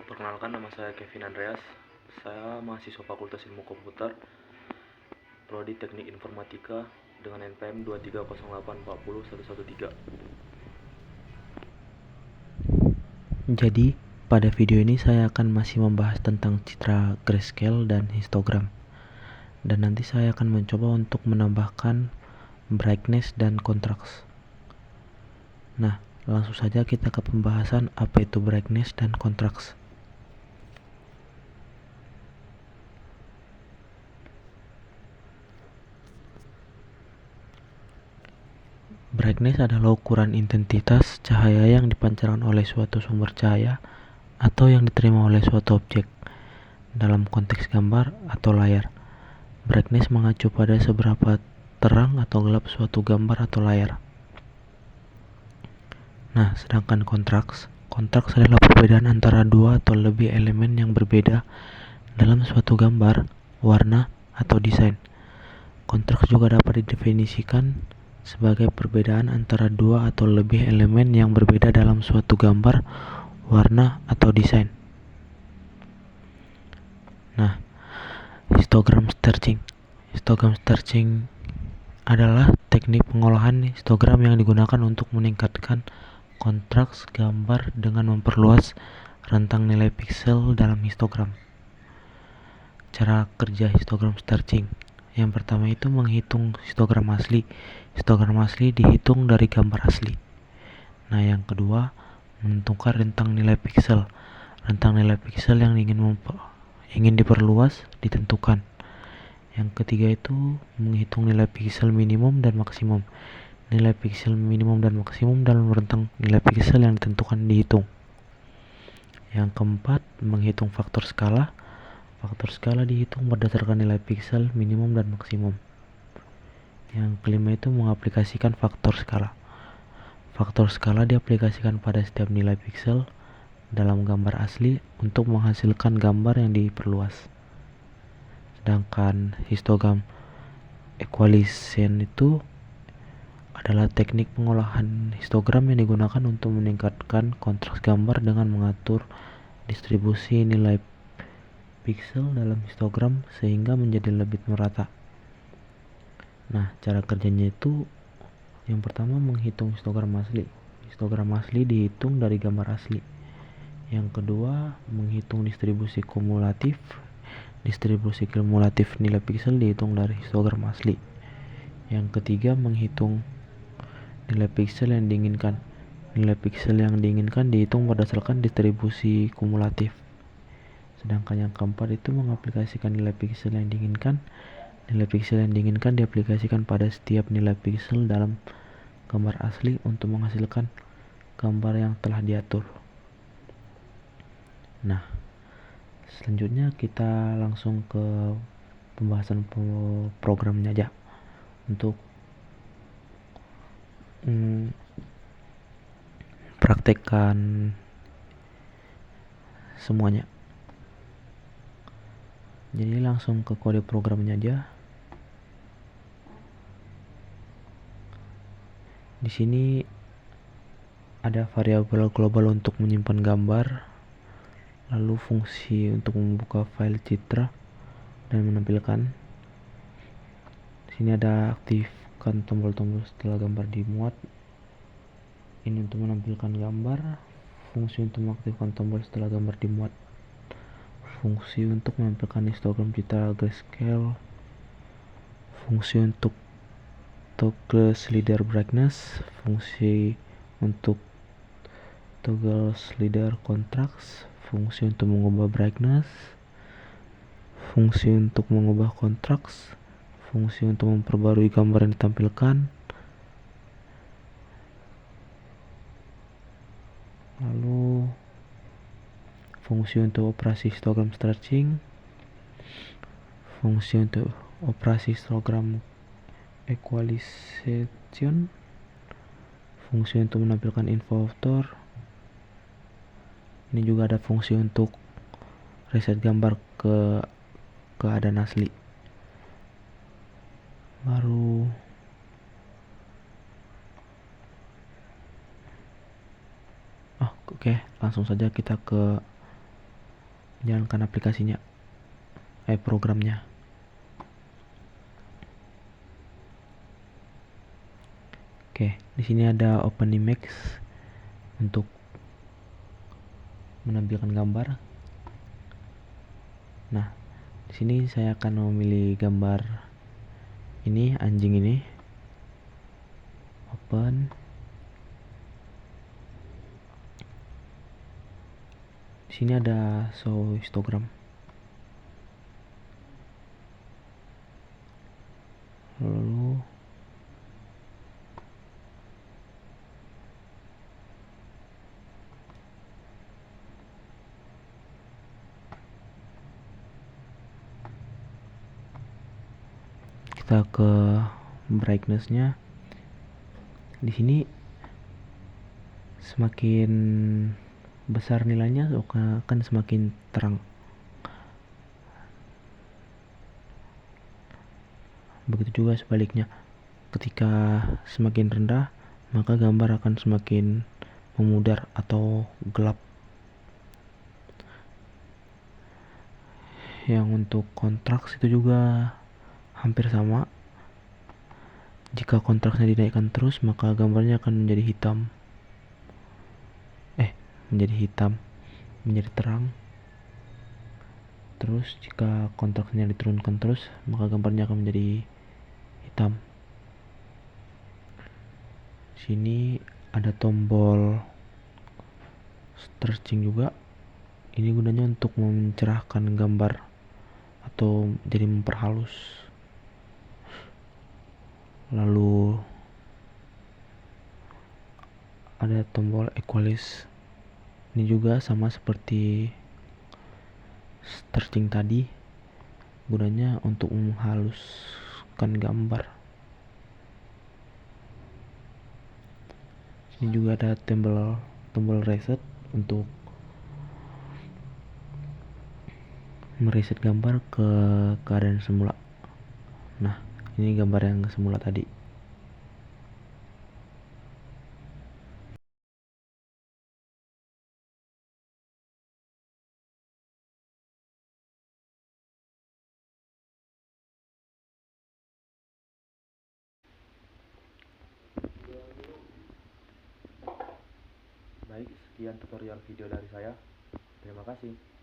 Perkenalkan, nama saya Kevin Andreas. Saya mahasiswa Fakultas Ilmu Komputer, Prodi Teknik Informatika dengan NPM 230840113. Jadi, pada video ini saya akan masih membahas tentang citra grayscale dan histogram. Dan nanti saya akan mencoba untuk menambahkan brightness dan contrast. Nah, langsung saja kita ke pembahasan apa itu brightness dan contrast. Brightness adalah ukuran intensitas cahaya yang dipancarkan oleh suatu sumber cahaya atau yang diterima oleh suatu objek dalam konteks gambar atau layar. Brightness mengacu pada seberapa terang atau gelap suatu gambar atau layar. Nah, sedangkan contrast adalah perbedaan antara dua atau lebih elemen yang berbeda dalam suatu gambar, warna, atau desain. Contrast juga dapat didefinisikan sebagai perbedaan antara dua atau lebih elemen yang berbeda dalam suatu gambar, warna, atau desain. Nah, histogram stretching adalah teknik pengolahan histogram yang digunakan untuk meningkatkan kontras gambar dengan memperluas rentang nilai piksel dalam histogram. Cara kerja histogram stretching: yang pertama itu menghitung histogram asli. Histogram asli dihitung dari gambar asli. Nah, yang kedua, menentukan rentang nilai piksel. Rentang nilai piksel yang ingin diperluas ditentukan. Yang ketiga itu menghitung nilai piksel minimum dan maksimum. Nilai piksel minimum dan maksimum dalam rentang nilai piksel yang ditentukan dihitung. Yang keempat, menghitung faktor skala. Faktor skala dihitung berdasarkan nilai piksel minimum dan maksimum. Yang kelima itu mengaplikasikan faktor skala. Faktor skala diaplikasikan pada setiap nilai piksel dalam gambar asli untuk menghasilkan gambar yang diperluas. Sedangkan histogram equalization itu adalah teknik pengolahan histogram yang digunakan untuk meningkatkan kontras gambar dengan mengatur distribusi nilai piksel dalam histogram sehingga menjadi lebih merata. Nah, cara kerjanya itu yang pertama menghitung histogram asli. Histogram asli dihitung dari gambar asli. Yang kedua, menghitung distribusi kumulatif. Distribusi kumulatif nilai piksel dihitung dari histogram asli. Yang ketiga, menghitung nilai piksel yang diinginkan. Nilai piksel yang diinginkan dihitung berdasarkan distribusi kumulatif. Sedangkan yang keempat itu mengaplikasikan nilai piksel yang diinginkan. Nilai piksel yang diinginkan diaplikasikan pada setiap nilai piksel dalam gambar asli untuk menghasilkan gambar yang telah diatur. Nah, selanjutnya kita langsung ke pembahasan programnya aja untuk praktekkan semuanya. Jadi langsung ke kode programnya aja. Di sini ada variabel global untuk menyimpan gambar, lalu fungsi untuk membuka file citra dan menampilkan. Di sini ada aktifkan tombol-tombol setelah gambar dimuat. Ini untuk menampilkan gambar. Fungsi untuk mengaktifkan tombol setelah gambar dimuat. Fungsi untuk menampilkan histogram citra grayscale. Fungsi untuk toggle slider brightness. Fungsi untuk toggle slider contrast. Fungsi untuk mengubah brightness. Fungsi untuk mengubah contrast. Fungsi untuk memperbarui gambar yang ditampilkan. Lalu fungsi untuk operasi histogram stretching. Fungsi untuk operasi histogram equalization. Fungsi untuk menampilkan info author. Ini juga ada fungsi untuk reset gambar ke keadaan asli. Baru Oke, langsung saja kita ke menjalankan aplikasinya, programnya. Oke, di sini ada Open Image untuk menampilkan gambar. Nah, di sini saya akan memilih gambar ini, anjing ini. Open. Di sini ada show histogram. Lalu kita ke brightness-nya. Di sini semakin besar nilainya akan semakin terang. Begitu juga sebaliknya. Ketika semakin rendah, maka gambar akan semakin memudar atau gelap. Yang untuk kontraks itu juga hampir sama. Jika kontraksnya dinaikkan terus, maka gambarnya akan menjadi hitam. Menjadi terang. Terus jika kontraksnya diturunkan terus, maka gambarnya akan menjadi hitam. Sini ada tombol stretching juga. Ini gunanya untuk mencerahkan gambar atau jadi memperhalus. Lalu ada tombol equalize. Ini juga sama seperti stretching tadi, gunanya untuk menghaluskan gambar. Ini juga ada tombol reset untuk mereset gambar ke keadaan semula. Nah, ini gambar yang semula tadi. Baik, sekian tutorial video dari saya. Terima kasih.